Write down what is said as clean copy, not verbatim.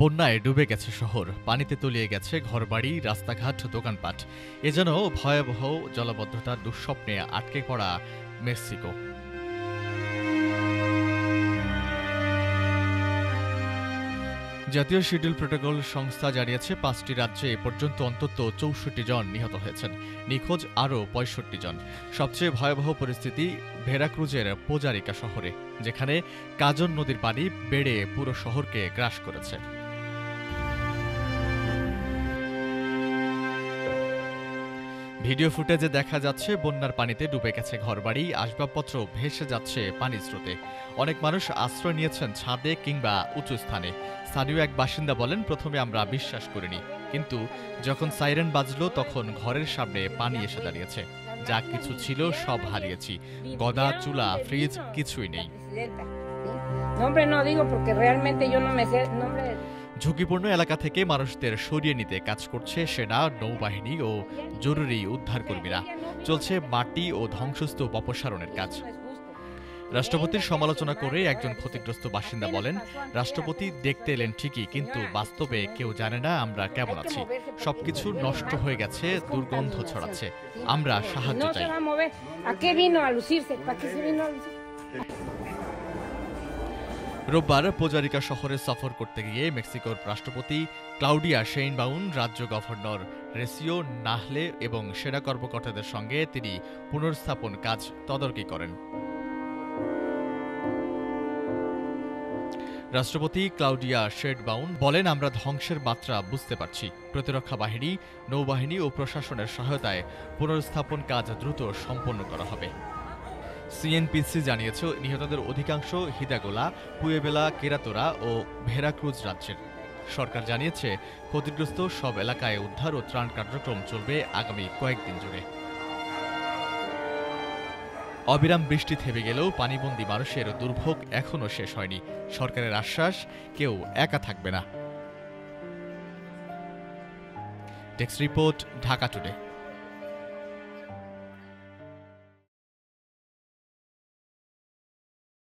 বন্যায় ডুবে গেছে শহর, পানিতে তলিয়ে গেছে ঘরবাড়ি, রাস্তাঘাট, দোকানপাট। এ যেন ভয়াবহ জলাবদ্ধতার দুঃস্বপ্নে আটকে পড়া মেক্সিকো। জাতীয় শিডিউল প্রোটোকল সংস্থা জানিয়েছে ৫টি রাজ্যে এ পর্যন্ত অন্তত ৬৪ জন নিহত হয়েছেন, নিখোঁজ আরও ৬৫ জন। সবচেয়ে ভয়াবহ পরিস্থিতি ভেরাক্রুজের পোজারিকা শহরে, যেখানে কাজন নদীর পানি বেড়ে পুরো শহরকে গ্রাস করেছে। ভিডিও ফুটেজে দেখা যাচ্ছে বন্যার পানিতে ডুবে গেছে ঘরবাড়ি, আসবাবপত্র ভেসে যাচ্ছে পানির স্রোতে। অনেক মানুষ আশ্রয় নিয়েছেন ছাদে কিংবা উঁচু স্থানে। স্থানীয় এক বাসিন্দা বলেন, প্রথমে আমরা বিশ্বাস করিনি, কিন্তু যখন সাইরেন বাজলো তখন ঘরের সামনে পানি এসে দাঁড়িয়েছে। যা কিছু ছিল সব হারিয়েছি, গদা, চুলা, ফ্রিজ কিছুই নেই। ঝুঁকিপূর্ণ এলাকা থেকে মানুষদের সরিয়ে নিতে কাজ করছে সেনা, নৌবাহিনী ও জরুরি উদ্ধারকর্মীরা। চলছে মাটি ও ধ্বংসস্তূপ অপসারণের কাজ। রাষ্ট্রপতির সমালোচনা করে একজন ক্ষতিগ্রস্ত বাসিন্দা বলেন, রাষ্ট্রপতি দেখতে এলেন ঠিকই, কিন্তু বাস্তবে কেউ জানে না আমরা কেমন আছি। সবকিছু নষ্ট হয়ে গেছে, দুর্গন্ধ ছড়াচ্ছে। আমরা সাহায্য চাই। রোববার পোজারিকা শহরে সফর করতে গিয়ে মেক্সিকোর রাষ্ট্রপতি ক্লাউডিয়া শেইনবাউন, রাজ্য গভর্নর রেসিও নাহলে এবং সেনা কর্মকর্তাদের সঙ্গে তিনি পুনর্স্থাপন কাজ তদারকি করেন। রাষ্ট্রপতি ক্লাউডিয়া শেইনবাউন বলেন, আমরা ধ্বংসের মাত্রা বুঝতে পারছি। প্রতিরক্ষা বাহিনী, নৌবাহিনী ও প্রশাসনের সহায়তায় পুনর্স্থাপন কাজ দ্রুত সম্পন্ন করা হবে। সিএনপিসি জানিয়েছে, নিহতদের অধিকাংশ হিদাগোলা, পুয়েবেলা, কেরাতোরা ও ভেরাক্রুজ রাজ্যের। সরকার জানিয়েছে, ক্ষতিগ্রস্ত সব এলাকায় উদ্ধার ও ত্রাণ কার্যক্রম চলবে আগামী কয়েকদিন জুড়ে। অবিরাম বৃষ্টি থেমে গেলেও পানিবন্দী মানুষের দুর্ভোগ এখনও শেষ হয়নি। সরকারের আশ্বাস, কেউ একা থাকবে না। Desk report, Dhaka today.